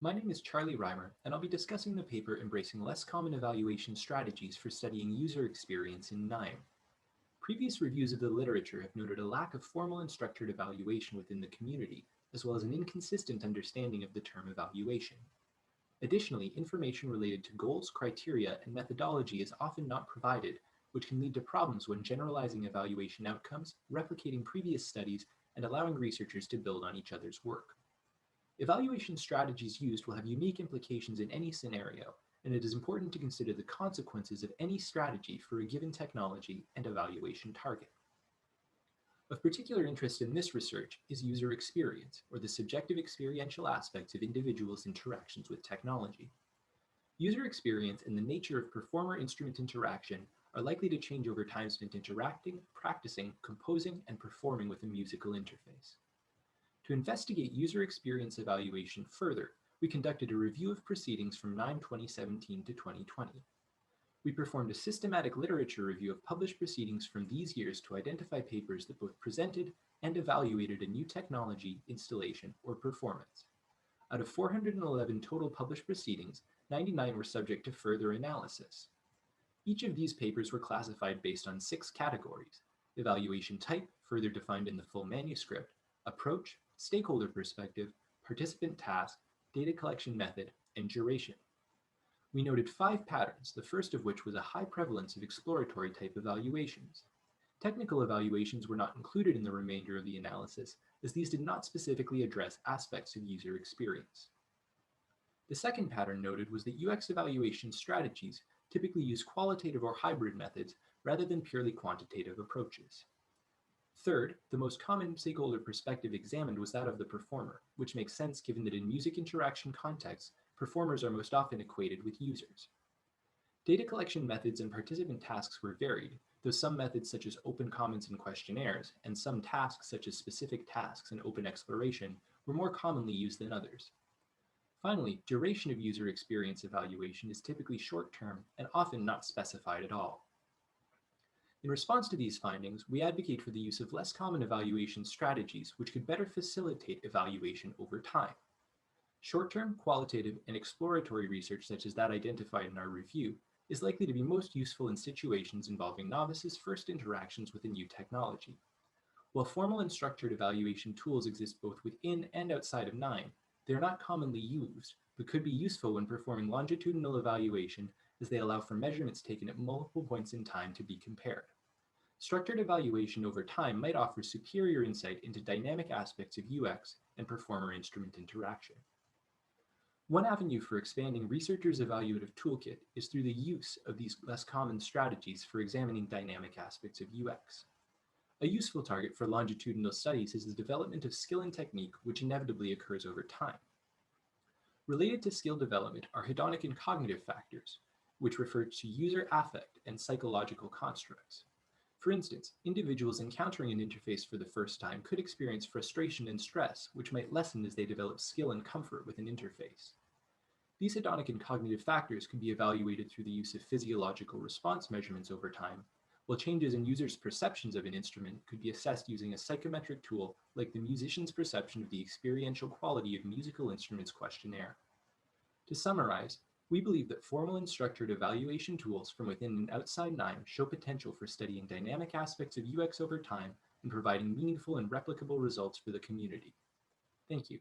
My name is Charlie Reimer, and I'll be discussing the paper Embracing Less Common Evaluation Strategies for Studying User Experience in NIME. Previous reviews of the literature have noted a lack of formal and structured evaluation within the community, as well as an inconsistent understanding of the term evaluation. Additionally, information related to goals, criteria, and methodology is often not provided, which can lead to problems when generalizing evaluation outcomes, replicating previous studies, and allowing researchers to build on each other's work. Evaluation strategies used will have unique implications in any scenario, and it is important to consider the consequences of any strategy for a given technology and evaluation target. Of particular interest in this research is user experience, or the subjective experiential aspects of individuals' interactions with technology. User experience and the nature of performer-instrument interaction are likely to change over time spent interacting, practicing, composing, and performing with a musical interface. To investigate user experience evaluation further, we conducted a review of proceedings from NIME 2017 to 2020. We performed a systematic literature review of published proceedings from these years to identify papers that both presented and evaluated a new technology, installation, or performance. Out of 411 total published proceedings, 99 were subject to further analysis. Each of these papers were classified based on 6 categories: evaluation type, further defined in the full manuscript, approach, stakeholder perspective, participant task, data collection method, and duration. We noted 5 patterns, the first of which was a high prevalence of exploratory type evaluations. Technical evaluations were not included in the remainder of the analysis, as these did not specifically address aspects of user experience. The second pattern noted was that UX evaluation strategies typically use qualitative or hybrid methods rather than purely quantitative approaches. Third, the most common stakeholder perspective examined was that of the performer, which makes sense given that in music interaction contexts, performers are most often equated with users. Data collection methods and participant tasks were varied, though some methods such as open comments and questionnaires, and some tasks such as specific tasks and open exploration were more commonly used than others. Finally, duration of user experience evaluation is typically short-term and often not specified at all. In response to these findings, we advocate for the use of less common evaluation strategies which could better facilitate evaluation over time. Short-term, qualitative, and exploratory research such as that identified in our review is likely to be most useful in situations involving novices' first interactions with a new technology. While formal and structured evaluation tools exist both within and outside of NIME, they are not commonly used, but could be useful when performing longitudinal evaluation as they allow for measurements taken at multiple points in time to be compared. Structured evaluation over time might offer superior insight into dynamic aspects of UX and performer-instrument interaction. One avenue for expanding researchers' evaluative toolkit is through the use of these less common strategies for examining dynamic aspects of UX. A useful target for longitudinal studies is the development of skill and technique, which inevitably occurs over time. Related to skill development are hedonic and cognitive factors, which refer to user affect and psychological constructs. For instance, individuals encountering an interface for the first time could experience frustration and stress, which might lessen as they develop skill and comfort with an interface. These hedonic and cognitive factors can be evaluated through the use of physiological response measurements over time, while changes in users' perceptions of an instrument could be assessed using a psychometric tool like the musician's perception of the experiential quality of musical instruments questionnaire. To summarize, we believe that formal and structured evaluation tools from within and outside NIME show potential for studying dynamic aspects of UX over time and providing meaningful and replicable results for the community. Thank you.